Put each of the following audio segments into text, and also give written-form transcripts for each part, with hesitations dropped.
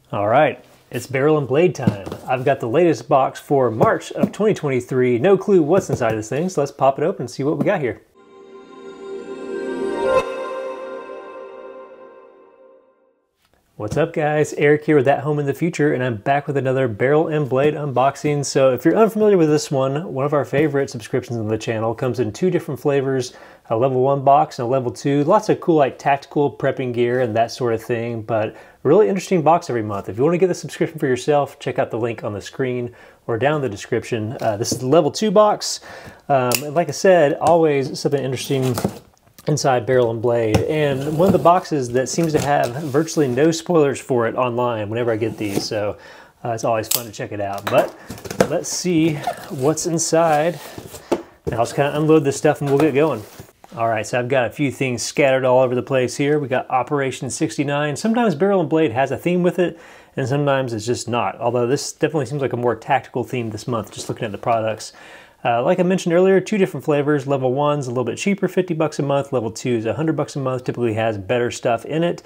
All right, it's barrel and blade time. I've got the latest box for March of 2023. No clue what's inside of this thing, so let's pop it open and see what we got here. What's up guys, Eric here with ATHOME in the future, and I'm back with another barrel and blade unboxing. So if you're unfamiliar with this one of our favorite subscriptions on the channel, comes in two different flavors, a level 1 box and a level 2. Lots of cool like tactical prepping gear and that sort of thing, but a really interesting box every month. If you want to get the subscription for yourself, check out the link on the screen or down in the description. This is the level 2 box. And like I said, always something interesting inside barrel and blade, and one of the boxes that seems to have virtually no spoilers for it online whenever I get these, so it's always fun to check it out. But let's see what's inside, and I'll just kind of unload this stuff and we'll get going. All right, so I've got a few things scattered all over the place here. We got Operation 69. Sometimes barrel and blade has a theme with it, and sometimes it's just not, although this definitely seems like a more tactical theme this month, just looking at the products. Like I mentioned earlier, two different flavors. Level 1's a little bit cheaper, 50 bucks a month. Level 2 is 100 bucks a month, typically has better stuff in it.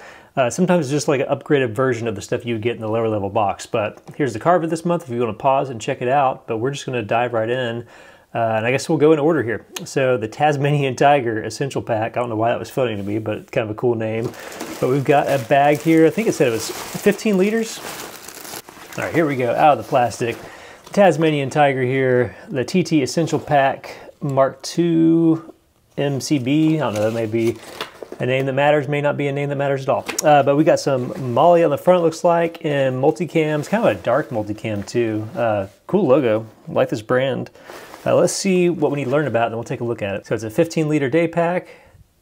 Sometimes it's just like an upgraded version of the stuff you would get in the lower level box. But here's the card for this month if you want to pause and check it out. But we're just going to dive right in. And I guess we'll go in order here. So the Tasmanian Tiger Essential Pack. I don't know why that was funny to me, but it's kind of a cool name. But we've got a bag here. I think it said it was 15 liters. All right, here we go, out of the plastic. Tasmanian Tiger here, the TT Essential Pack Mark II MCB. I don't know, that may be a name that matters, may not be a name that matters at all. But we got some Molly on the front, looks like, and multicams, kind of a dark multicam too. Cool logo, I like this brand. Let's see what we need to learn about, and then we'll take a look at it. So it's a 15-liter day pack.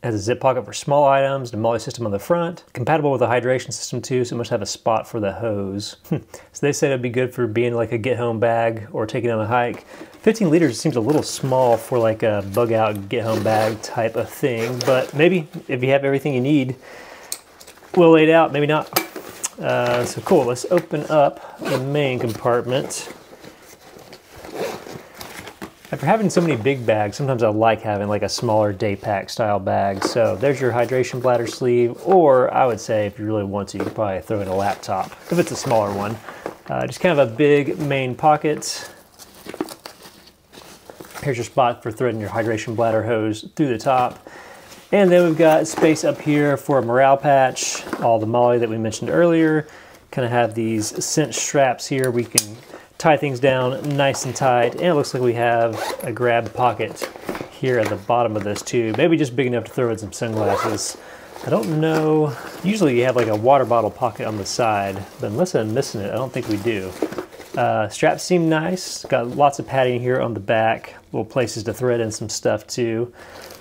Has a zip pocket for small items, the Molly system on the front. Compatible with a hydration system too, so it must have a spot for the hose. So they said it'd be good for being like a get-home bag or taking on a hike. 15 liters seems a little small for like a bug-out, get-home bag type of thing, but maybe if you have everything you need, well laid out, maybe not. So cool, let's open up the main compartment. After having so many big bags, sometimes I like having like a smaller day pack style bag. So there's your hydration bladder sleeve, or I would say if you really want to, you could probably throw in a laptop if it's a smaller one. Just kind of a big main pocket. Here's your spot for threading your hydration bladder hose through the top. And then we've got space up here for a morale patch, all the Molly that we mentioned earlier. Kind of have these cinch straps here. We can tie things down nice and tight, and it looks like we have a grab pocket here at the bottom of this tube, maybe just big enough to throw in some sunglasses. I don't know, usually you have like a water bottle pocket on the side, but unless I'm missing it, I don't think we do. Straps seem nice, got lots of padding here on the back, little places to thread in some stuff too.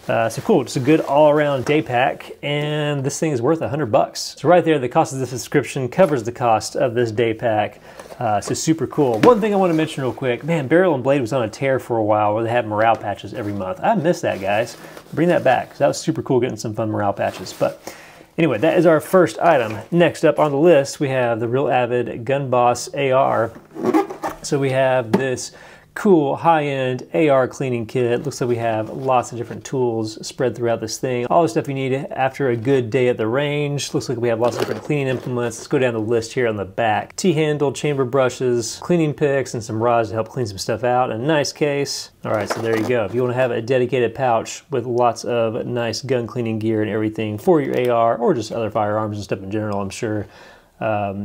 So cool, just a good all-around day pack, and this thing is worth 100 bucks. So right there, the cost of the subscription covers the cost of this day pack. So super cool. One thing I want to mention real quick, man, Barrel and Blade was on a tear for a while where they had morale patches every month. I miss that, guys. Bring that back. So that was super cool getting some fun morale patches. But anyway, that is our first item. Next up on the list, we have the Real Avid Gun Boss AR. So we have this cool high-end AR cleaning kit. Looks like we have lots of different tools spread throughout this thing. All the stuff you need after a good day at the range. Looks like we have lots of different cleaning implements. Let's go down the list here on the back. T-handle, chamber brushes, cleaning picks, and some rods to help clean some stuff out. A nice case. All right, so there you go. If you want to have a dedicated pouch with lots of nice gun cleaning gear and everything for your AR or just other firearms and stuff in general, I'm sure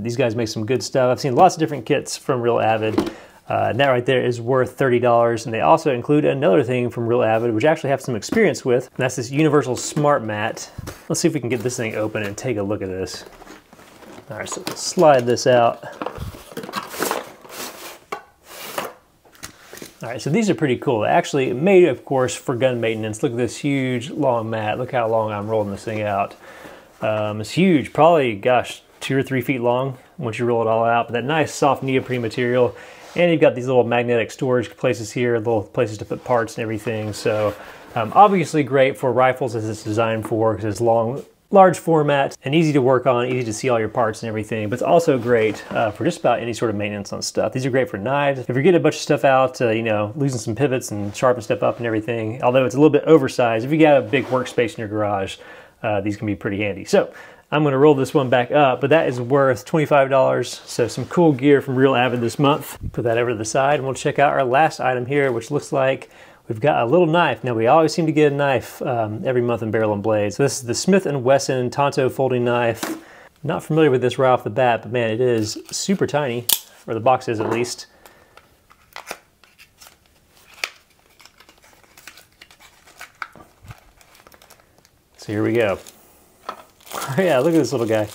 these guys make some good stuff. I've seen lots of different kits from Real Avid. And that right there is worth $30, and they also include another thing from Real Avid, which I actually have some experience with, and that's this Universal Smart Mat. Let's see if we can get this thing open and take a look at this. All right, so let's slide this out. All right, so these are pretty cool. Actually made, of course, for gun maintenance. Look at this huge, long mat. Look how long I'm rolling this thing out. It's huge, probably, gosh, 2 or 3 feet long once you roll it all out, but that nice soft neoprene material. And you've got these little magnetic storage places here, little places to put parts and everything. So obviously great for rifles as it's designed for, because it's long, large format and easy to work on, easy to see all your parts and everything. But it's also great for just about any sort of maintenance on stuff. These are great for knives. If you're getting a bunch of stuff out, you know, losing some pivots and sharpen stuff up and everything, although it's a little bit oversized, if you got a big workspace in your garage, these can be pretty handy. So I'm gonna roll this one back up, but that is worth $25. So some cool gear from Real Avid this month. Put that over to the side and we'll check out our last item here, which looks like we've got a little knife. Now we always seem to get a knife every month in Barrel and Blade. So this is the Smith & Wesson Tonto folding knife. Not familiar with this right off the bat, but man, it is super tiny, or the box is at least. So here we go. Yeah, look at this little guy.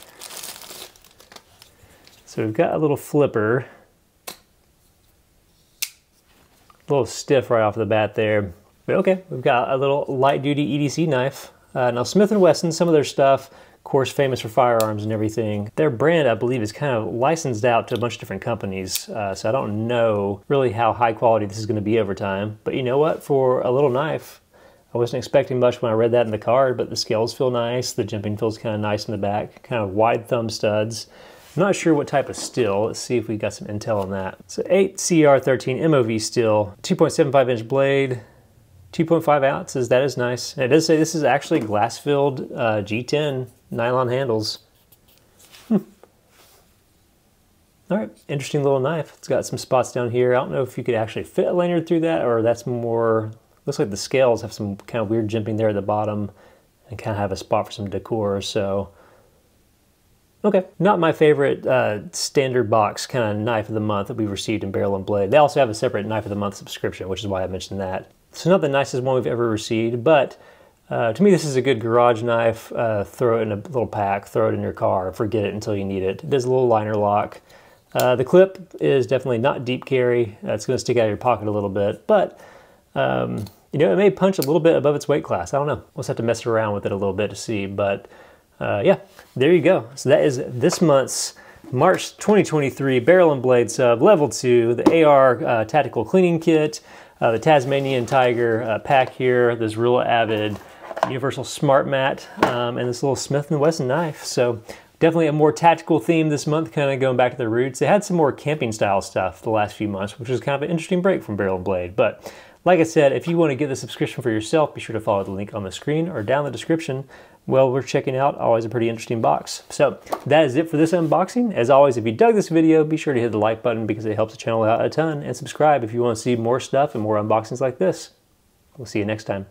So we've got a little flipper. A little stiff right off the bat there. But okay, we've got a little light duty EDC knife. Now Smith & Wesson, some of their stuff, of course famous for firearms and everything. Their brand, I believe, is kind of licensed out to a bunch of different companies. So I don't know really how high quality this is going to be over time. But you know what? For a little knife, I wasn't expecting much when I read that in the card, but the scales feel nice. The jimping feels kind of nice in the back. Kind of wide thumb studs. I'm not sure what type of steel. Let's see if we got some intel on that. So 8CR13 MOV steel, 2.75 inch blade, 2.5 ounces. That is nice. And it does say this is actually glass-filled G10 nylon handles. All right, interesting little knife. It's got some spots down here. I don't know if you could actually fit a lanyard through that, or that's more, looks like the scales have some kind of weird jimping there at the bottom and kind of have a spot for some decor, so. Okay, not my favorite standard box kind of knife of the month that we've received in Barrel and Blade. They also have a separate knife of the month subscription, which is why I mentioned that. So not the nicest one we've ever received, but to me this is a good garage knife. Throw it in a little pack, throw it in your car, forget it until you need it. It does a little liner lock. The clip is definitely not deep carry. It's going to stick out of your pocket a little bit, but you know, it may punch a little bit above its weight class. I don't know. We'll just have to mess around with it a little bit to see, but yeah, there you go. So that is this month's March 2023 Barrel and Blade sub, level 2, the AR tactical cleaning kit, the Tasmanian Tiger pack here, this Real Avid Universal Smart Mat, and this little Smith & Wesson knife. So definitely a more tactical theme this month, kind of going back to their roots. They had some more camping style stuff the last few months, which was kind of an interesting break from Barrel and Blade. But like I said, if you want to get the subscription for yourself, be sure to follow the link on the screen or down in the description. Well, we're checking out always a pretty interesting box. So that is it for this unboxing. As always, if you dug this video, be sure to hit the like button because it helps the channel out a ton, and subscribe if you want to see more stuff and more unboxings like this. We'll see you next time.